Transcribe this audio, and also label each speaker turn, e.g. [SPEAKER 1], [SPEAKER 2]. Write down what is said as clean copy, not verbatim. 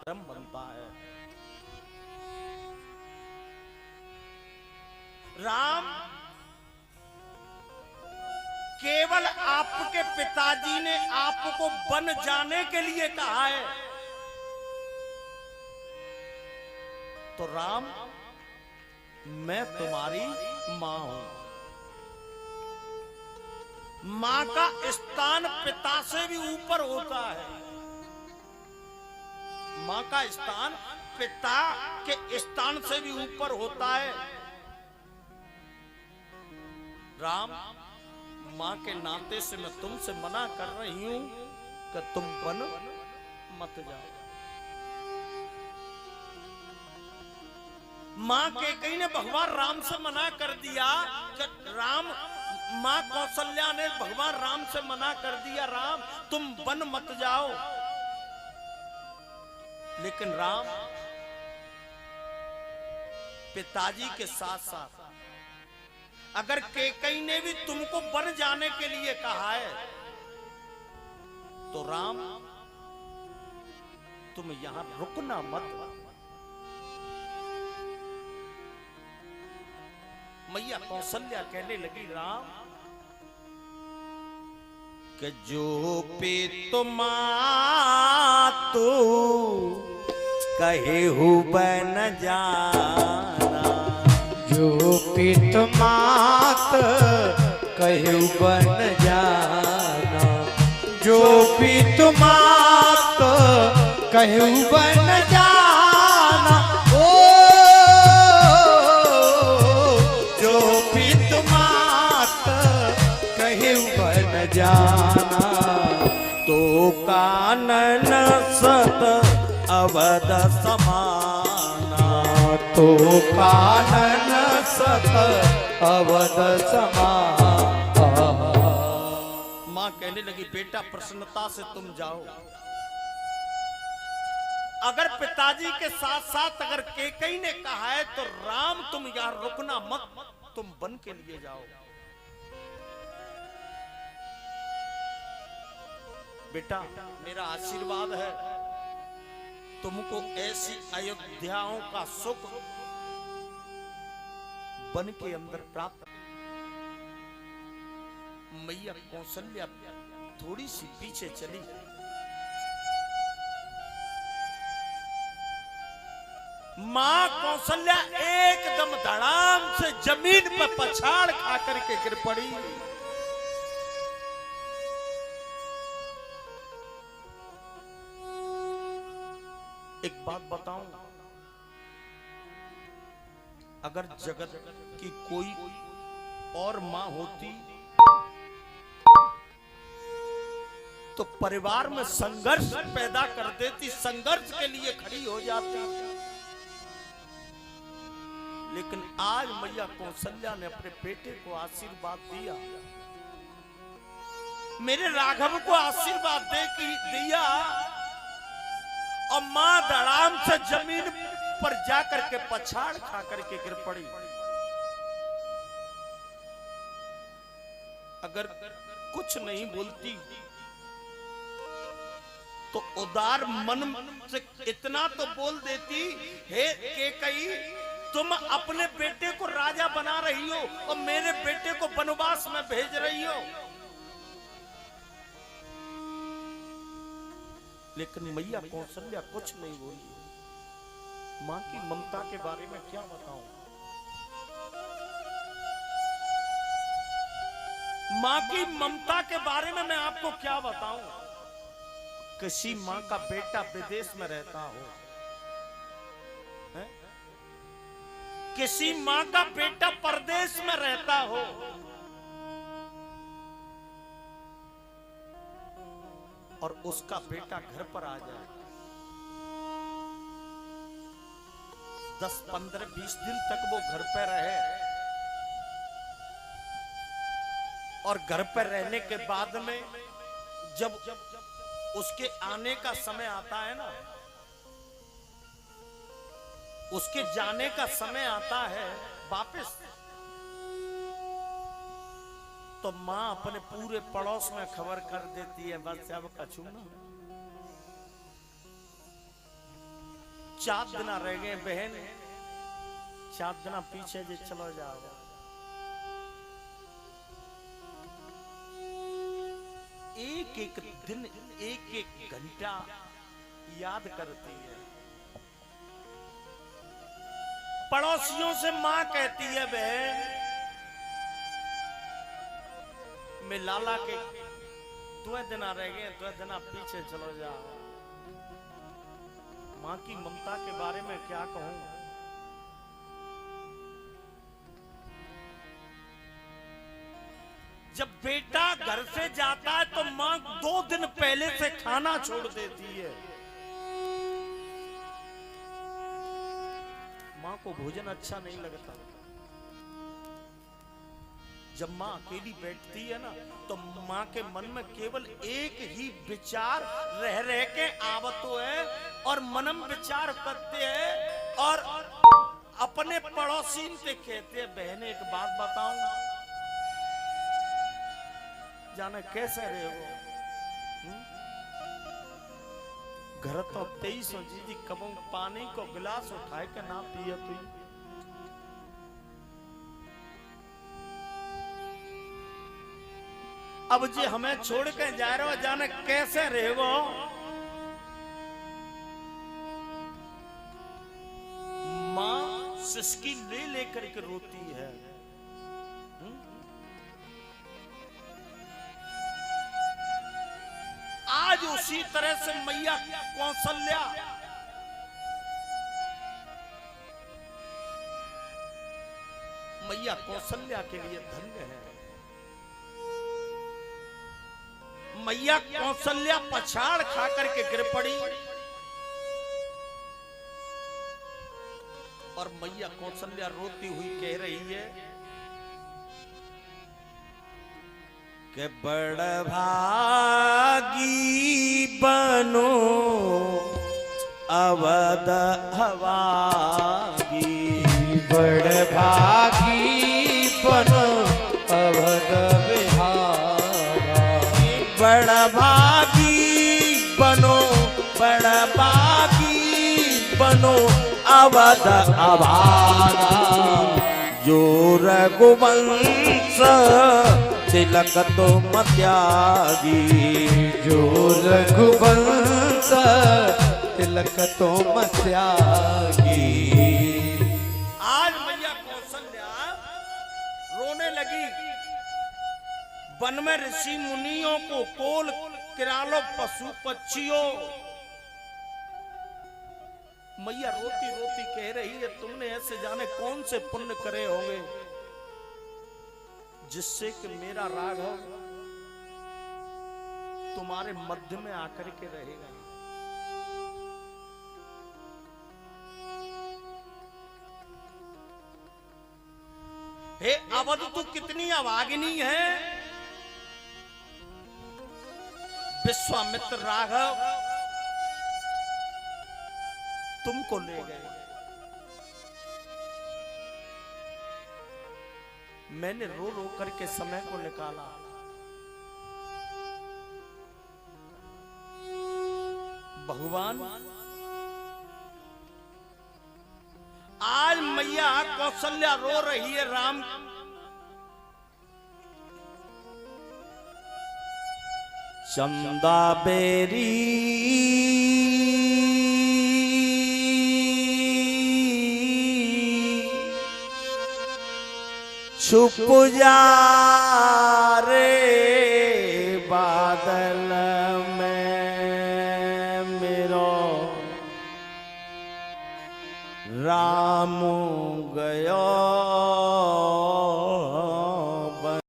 [SPEAKER 1] धर्म बनता है। राम केवल आपके पिताजी ने आपको बन जाने के लिए कहा है, तो राम मैं तुम्हारी मां हूं। मां का स्थान पिता से भी ऊपर होता है। मां का स्थान पिता के स्थान से भी ऊपर होता है। राम, मां के नाते से मैं तुमसे मना कर रही हूं कि तुम वन मत जाओ। मां कैकेयी ने भगवान राम से मना कर दिया कि राम, मां कौशल्या ने भगवान राम से मना कर दिया, राम तुम वन मत जाओ। लेकिन राम पिताजी के साथ साथ अगर कैकेयी ने भी तुमको वन जाने के लिए कहा है, तो राम तुम यहां रुकना मत। मैया कौशल्या कहने लगी, राम कि जो पे तुम तो कहे हु बन जाना,
[SPEAKER 2] जो पित मात कहु बन जाना, जो पित मात कहु बन जाना, ओ जो पित मात कहु बन जाना,
[SPEAKER 1] तो कानन सत अवध समाना,
[SPEAKER 2] तो कानन सत अवध समान।
[SPEAKER 1] मां कहने लगी, बेटा प्रसन्नता से तुम जाओ। अगर पिताजी के साथ साथ अगर कैकेयी ने कहा है, तो राम तुम यहां रुकना मत, तुम वन के लिए जाओ। बेटा मेरा आशीर्वाद है, तुमको ऐसी अयोध्याओं का सुख वन के अंदर प्राप्त। मैया कौशल्या थोड़ी सी पीछे चली। मां कौशल्या एकदम धड़ाम से जमीन पर पछाड़ खा करके गिर पड़ी। एक बात बताऊं, अगर जगत की कोई और मां होती तो परिवार में संघर्ष पैदा कर देती, संघर्ष के लिए खड़ी हो जाती। लेकिन आज मैया कौशल्या ने अपने बेटे को आशीर्वाद दिया, मेरे राघव को आशीर्वाद दिया, और मां धड़ाम से जमीन पर जाकर के पछाड़ खा करके गिर पड़ी। अगर कुछ नहीं बोलती तो उदार मन से इतना तो बोल देती, हे कैकेयी तुम अपने बेटे को राजा बना रही हो और मेरे बेटे को वनवास में भेज रही हो। लेकिन मैया कौशल्या कुछ नहीं बोली। मां की ममता के बारे में क्या बताऊं, मां की ममता के बारे में मैं आपको क्या बताऊं। किसी मां का बेटा विदेश में रहता हो, है? किसी मां का बेटा परदेश में रहता हो, और उसका बेटा घर पर आ जाए, 10, 15, 20 दिन तक वो घर पर रहे, और घर पर रहने के बाद में जब उसके आने का समय आता है ना, उसके जाने का समय आता है वापस, तो मां अपने पूरे पड़ोस में खबर कर देती है, बस अब कछु ना, 4 दिन रह गए बहन, 4 दिन पीछे जे चलो जाओ। एक एक दिन, एक एक घंटा याद करती है। पड़ोसियों से मां कहती है बहन, मैं लाला के 2 दिन रह गए, 2 दिन पीछे चलो जाओ। मां की ममता के बारे में क्या कहूं। जब बेटा घर से जाता है तो मां 2 दिन पहले से खाना छोड़ देती है। मां को भोजन अच्छा नहीं लगता। जब मां अकेली बैठती है ना, तो मां के मन में केवल एक ही विचार रह रह के आवतो है, और मनम विचार करते हैं और अपने पड़ोसी से कहते हैं, बहने एक बात बताऊं, जाने कैसे रहे हो। घर तो 23 जी कबों पानी को गिलास उठाए के ना पिए तू। अब जी हमें छोड़ के जा रहे हो, जाने कैसे रहे हो। मां सिसकी ले लेकर के रोती है। आज उसी तरह से मैया कौशल्या के लिए धन्य है। मैया कौशल्या पछाड़ खा करके गिर पड़ी, और मैया कौशल्या रोती हुई कह रही है कि बड़ भागी बनो अवध हवागी,
[SPEAKER 2] बड़ भागी बनो अवध विहारा।
[SPEAKER 1] बड़ भागी बनो, बड़ भागी बनो अवध अभागा। जो रघुवंश तिलक तो त्यागी,
[SPEAKER 2] जो रघुवंश तिलक तो त्यागी।
[SPEAKER 1] आज मैया कौशल्या रोने लगी। वन में ऋषि मुनियों को, कोल किरालो पशु पक्षियों, मैया रोती रोती कह रही है, तुमने ऐसे जाने कौन से पुण्य करे होंगे जिससे कि मेरा राघव तुम्हारे मध्य में आकर के रहेगा। हे अवध, तू कितनी अभागिनी है। विश्वामित्र राघव तुमको ले गए, मैंने रो रो करके समय को निकाला। भगवान आज मैया कौशल्या रो रही है। राम चंदा बेरी छुप जा रे बादल में मेरो राम गयो